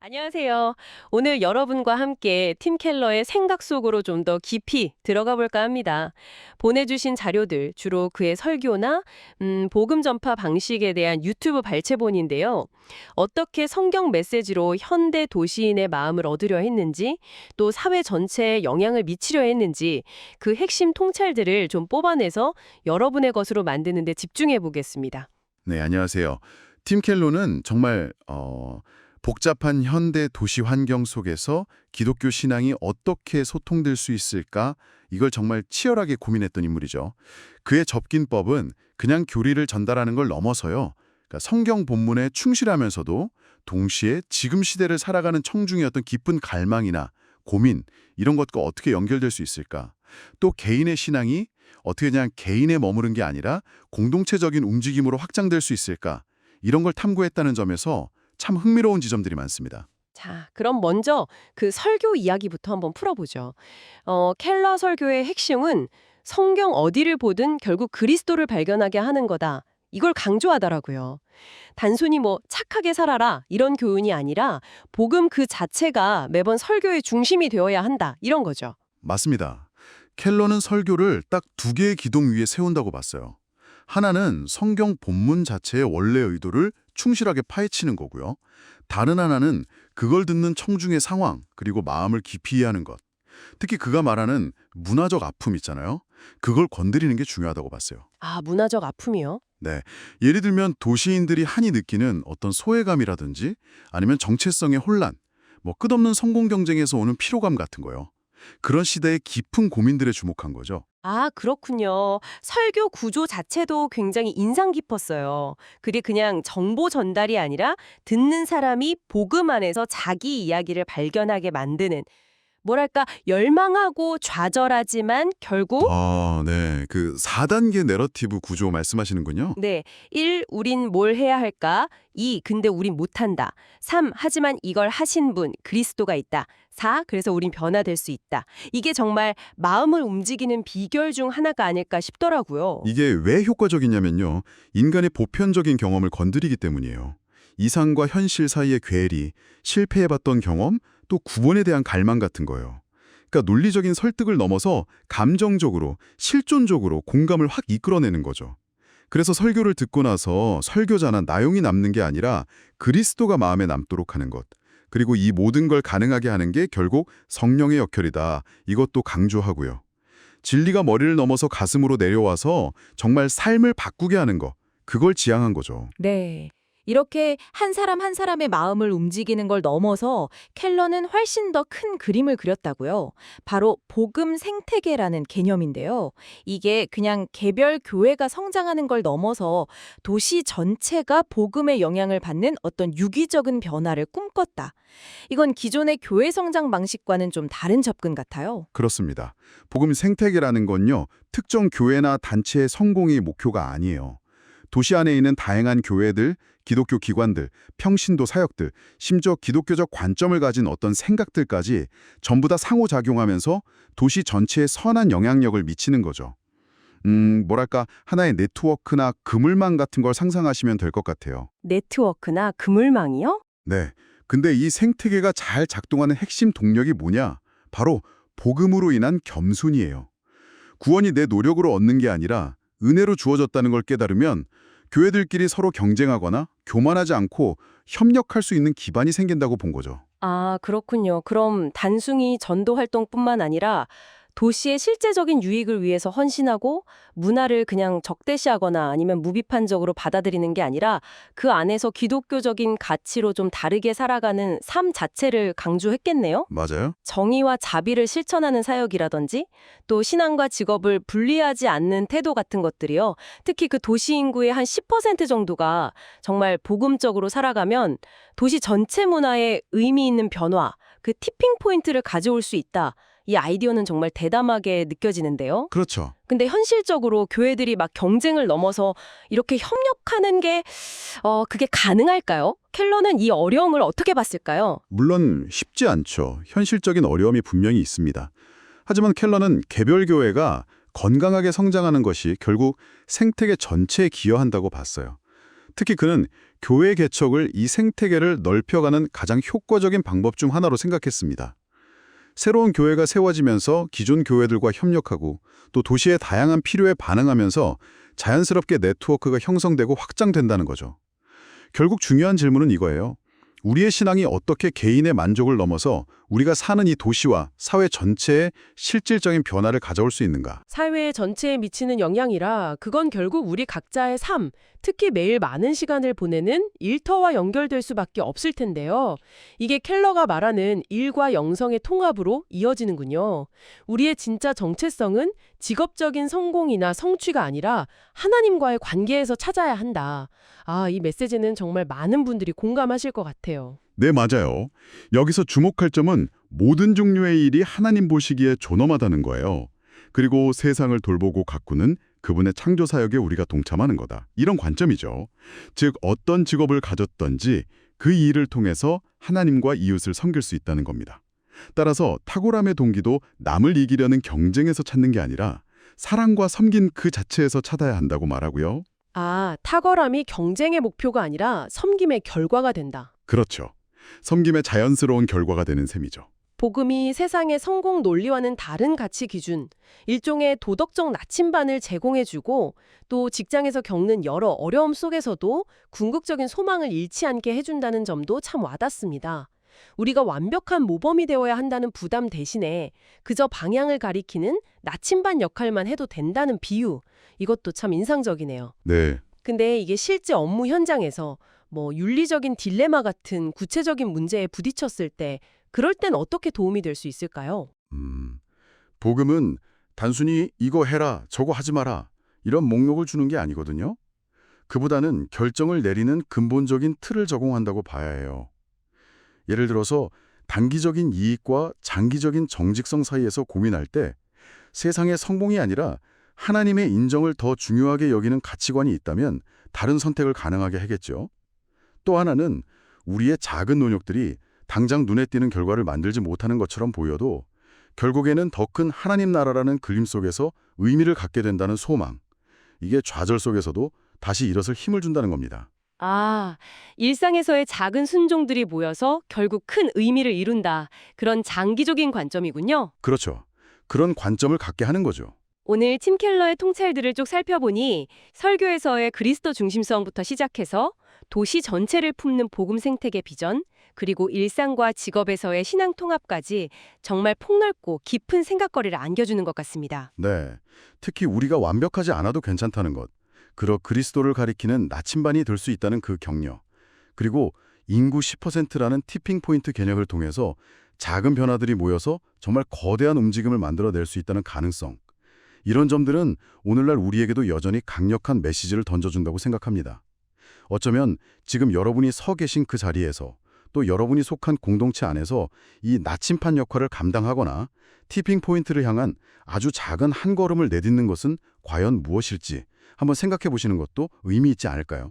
안녕하세요. 오늘 여러분과 함께 팀 켈러의 생각 속으로 좀 더 깊이 들어가 볼까 합니다. 보내주신 자료들, 주로 그의 설교나 복음 전파 방식에 대한 유튜브 발췌본인데요. 어떻게 성경 메시지로 현대 도시인의 마음을 얻으려 했는지, 또 사회 전체에 영향을 미치려 했는지, 그 핵심 통찰들을 좀 뽑아내서 여러분의 것으로 만드는 데 집중해 보겠습니다. 네, 안녕하세요. 팀 켈로는 정말 복잡한 현대 도시 환경 속에서 기독교 신앙이 어떻게 소통될 수 있을까? 이걸 정말 치열하게 고민했던 인물이죠. 그의 접근법은 그냥 교리를 전달하는 걸 넘어서요. 그러니까 성경 본문에 충실하면서도 동시에 지금 시대를 살아가는 청중의 어떤 깊은 갈망이나 고민, 이런 것과 어떻게 연결될 수 있을까? 또 개인의 신앙이 어떻게 그냥 개인에 머무른 게 아니라 공동체적인 움직임으로 확장될 수 있을까? 이런 걸 탐구했다는 점에서 참 흥미로운 지점들이 많습니다. 자, 그럼 먼저 그 설교 이야기부터 한번 풀어보죠. 켈러 설교의 핵심은 성경 어디를 보든 결국 그리스도를 발견하게 하는 거다. 이걸 강조하더라고요. 단순히 뭐 착하게 살아라 이런 교훈이 아니라 복음 그 자체가 매번 설교의 중심이 되어야 한다. 이런 거죠. 맞습니다. 켈러는 설교를 딱 두 개의 기둥 위에 세운다고 봤어요. 하나는 성경 본문 자체의 원래 의도를 충실하게 파헤치는 거고요. 다른 하나는 그걸 듣는 청중의 상황, 그리고 마음을 깊이 이해하는 것. 특히 그가 말하는 문화적 아픔 있잖아요. 그걸 건드리는 게 중요하다고 봤어요. 아, 문화적 아픔이요? 네. 예를 들면 도시인들이 한이 느끼는 어떤 소외감이라든지 아니면 정체성의 혼란, 뭐 끝없는 성공 경쟁에서 오는 피로감 같은 거요. 그런 시대의 깊은 고민들에 주목한 거죠. 아, 그렇군요. 설교 구조 자체도 굉장히 인상 깊었어요. 그게 그냥 정보 전달이 아니라 듣는 사람이 복음 안에서 자기 이야기를 발견하게 만드는, 뭐랄까, 열망하고 좌절하지만 결국 아, 네. 그 4단계 내러티브 구조 말씀하시는군요. 네. 1. 우린 뭘 해야 할까? 2. 근데 우린 못한다. 3. 하지만 이걸 하신 분, 그리스도가 있다. 4. 그래서 우린 변화될 수 있다. 이게 정말 마음을 움직이는 비결 중 하나가 아닐까 싶더라고요. 이게 왜 효과적이냐면요. 인간의 보편적인 경험을 건드리기 때문이에요. 이상과 현실 사이의 괴리, 실패해봤던 경험, 또 구원에 대한 갈망 같은 거예요. 그러니까 논리적인 설득을 넘어서 감정적으로, 실존적으로 공감을 확 이끌어내는 거죠. 그래서 설교를 듣고 나서 설교자나 나용이 남는 게 아니라 그리스도가 마음에 남도록 하는 것. 그리고 이 모든 걸 가능하게 하는 게 결국 성령의 역할이다. 이것도 강조하고요. 진리가 머리를 넘어서 가슴으로 내려와서 정말 삶을 바꾸게 하는 거. 그걸 지향한 거죠. 네. 이렇게 한 사람 한 사람의 마음을 움직이는 걸 넘어서 켈러는 훨씬 더 큰 그림을 그렸다고요. 바로 복음 생태계라는 개념인데요. 이게 그냥 개별 교회가 성장하는 걸 넘어서 도시 전체가 복음의 영향을 받는 어떤 유기적인 변화를 꿈꿨다. 이건 기존의 교회 성장 방식과는 좀 다른 접근 같아요. 그렇습니다. 복음 생태계라는 건요. 특정 교회나 단체의 성공이 목표가 아니에요. 도시 안에 있는 다양한 교회들, 기독교 기관들, 평신도 사역들, 심지어 기독교적 관점을 가진 어떤 생각들까지 전부 다 상호작용하면서 도시 전체에 선한 영향력을 미치는 거죠. 뭐랄까 하나의 네트워크나 그물망 같은 걸 상상하시면 될 것 같아요. 네트워크나 그물망이요? 네. 근데 이 생태계가 잘 작동하는 핵심 동력이 뭐냐? 바로 복음으로 인한 겸손이에요. 구원이 내 노력으로 얻는 게 아니라 은혜로 주어졌다는 걸 깨달으면 교회들끼리 서로 경쟁하거나 교만하지 않고 협력할 수 있는 기반이 생긴다고 본 거죠. 아, 그렇군요. 그럼 단순히 전도 활동뿐만 아니라 도시의 실제적인 유익을 위해서 헌신하고 문화를 그냥 적대시하거나 아니면 무비판적으로 받아들이는 게 아니라 그 안에서 기독교적인 가치로 좀 다르게 살아가는 삶 자체를 강조했겠네요. 맞아요? 정의와 자비를 실천하는 사역이라든지 또 신앙과 직업을 분리하지 않는 태도 같은 것들이요. 특히 그 도시 인구의 한 10% 정도가 정말 복음적으로 살아가면 도시 전체 문화에 의미 있는 변화, 그 티핑 포인트를 가져올 수 있다. 이 아이디어는 정말 대담하게 느껴지는데요. 그렇죠. 근데 현실적으로 교회들이 막 경쟁을 넘어서 이렇게 협력하는 게 그게 가능할까요? 켈러는 이 어려움을 어떻게 봤을까요? 물론 쉽지 않죠. 현실적인 어려움이 분명히 있습니다. 하지만 켈러는 개별 교회가 건강하게 성장하는 것이 결국 생태계 전체에 기여한다고 봤어요. 특히 그는 교회 개척을 이 생태계를 넓혀가는 가장 효과적인 방법 중 하나로 생각했습니다. 새로운 교회가 세워지면서 기존 교회들과 협력하고 또 도시의 다양한 필요에 반응하면서 자연스럽게 네트워크가 형성되고 확장된다는 거죠. 결국 중요한 질문은 이거예요. 우리의 신앙이 어떻게 개인의 만족을 넘어서 우리가 사는 이 도시와 사회 전체에 실질적인 변화를 가져올 수 있는가? 사회 전체에 미치는 영향이라 그건 결국 우리 각자의 삶, 특히 매일 많은 시간을 보내는 일터와 연결될 수밖에 없을 텐데요. 이게 켈러가 말하는 일과 영성의 통합으로 이어지는군요. 우리의 진짜 정체성은 직업적인 성공이나 성취가 아니라 하나님과의 관계에서 찾아야 한다. 이 메시지는 정말 많은 분들이 공감하실 것 같아요. 네, 맞아요. 여기서 주목할 점은 모든 종류의 일이 하나님 보시기에 존엄하다는 거예요. 그리고 세상을 돌보고 가꾸는 그분의 창조 사역에 우리가 동참하는 거다. 이런 관점이죠. 즉 어떤 직업을 가졌던지 그 일을 통해서 하나님과 이웃을 섬길 수 있다는 겁니다. 따라서 탁월함의 동기도 남을 이기려는 경쟁에서 찾는 게 아니라 사랑과 섬긴 그 자체에서 찾아야 한다고 말하고요. 탁월함이 경쟁의 목표가 아니라 섬김의 결과가 된다. 그렇죠. 섬김의 자연스러운 결과가 되는 셈이죠. 복음이 세상의 성공 논리와는 다른 가치 기준, 일종의 도덕적 나침반을 제공해주고 또 직장에서 겪는 여러 어려움 속에서도 궁극적인 소망을 잃지 않게 해준다는 점도 참 와닿습니다. 우리가 완벽한 모범이 되어야 한다는 부담 대신에 그저 방향을 가리키는 나침반 역할만 해도 된다는 비유, 이것도 참 인상적이네요. 네. 근데 이게 실제 업무 현장에서 윤리적인 딜레마 같은 구체적인 문제에 부딪혔을 때 그럴 땐 어떻게 도움이 될 수 있을까요? 복음은 단순히 이거 해라, 저거 하지 마라 이런 목록을 주는 게 아니거든요. 그보다는 결정을 내리는 근본적인 틀을 적용한다고 봐야 해요. 예를 들어서 단기적인 이익과 장기적인 정직성 사이에서 고민할 때 세상의 성공이 아니라 하나님의 인정을 더 중요하게 여기는 가치관이 있다면 다른 선택을 가능하게 하겠죠. 또 하나는 우리의 작은 노력들이 당장 눈에 띄는 결과를 만들지 못하는 것처럼 보여도 결국에는 더 큰 하나님 나라라는 그림 속에서 의미를 갖게 된다는 소망. 이게 좌절 속에서도 다시 일어설 힘을 준다는 겁니다. 일상에서의 작은 순종들이 모여서 결국 큰 의미를 이룬다. 그런 장기적인 관점이군요. 그렇죠. 그런 관점을 갖게 하는 거죠. 오늘 팀 켈러의 통찰들을 쭉 살펴보니 설교에서의 그리스도 중심성부터 시작해서 도시 전체를 품는 복음 생태계 비전, 그리고 일상과 직업에서의 신앙 통합까지 정말 폭넓고 깊은 생각거리를 안겨주는 것 같습니다. 네. 특히 우리가 완벽하지 않아도 괜찮다는 것. 그리스도를 가리키는 나침반이 될 수 있다는 그 격려. 그리고 인구 10%라는 티핑 포인트 개념을 통해서 작은 변화들이 모여서 정말 거대한 움직임을 만들어낼 수 있다는 가능성. 이런 점들은 오늘날 우리에게도 여전히 강력한 메시지를 던져준다고 생각합니다. 어쩌면 지금 여러분이 서 계신 그 자리에서 또 여러분이 속한 공동체 안에서 이 나침반 역할을 감당하거나 티핑 포인트를 향한 아주 작은 한 걸음을 내딛는 것은 과연 무엇일지 한번 생각해 보시는 것도 의미 있지 않을까요?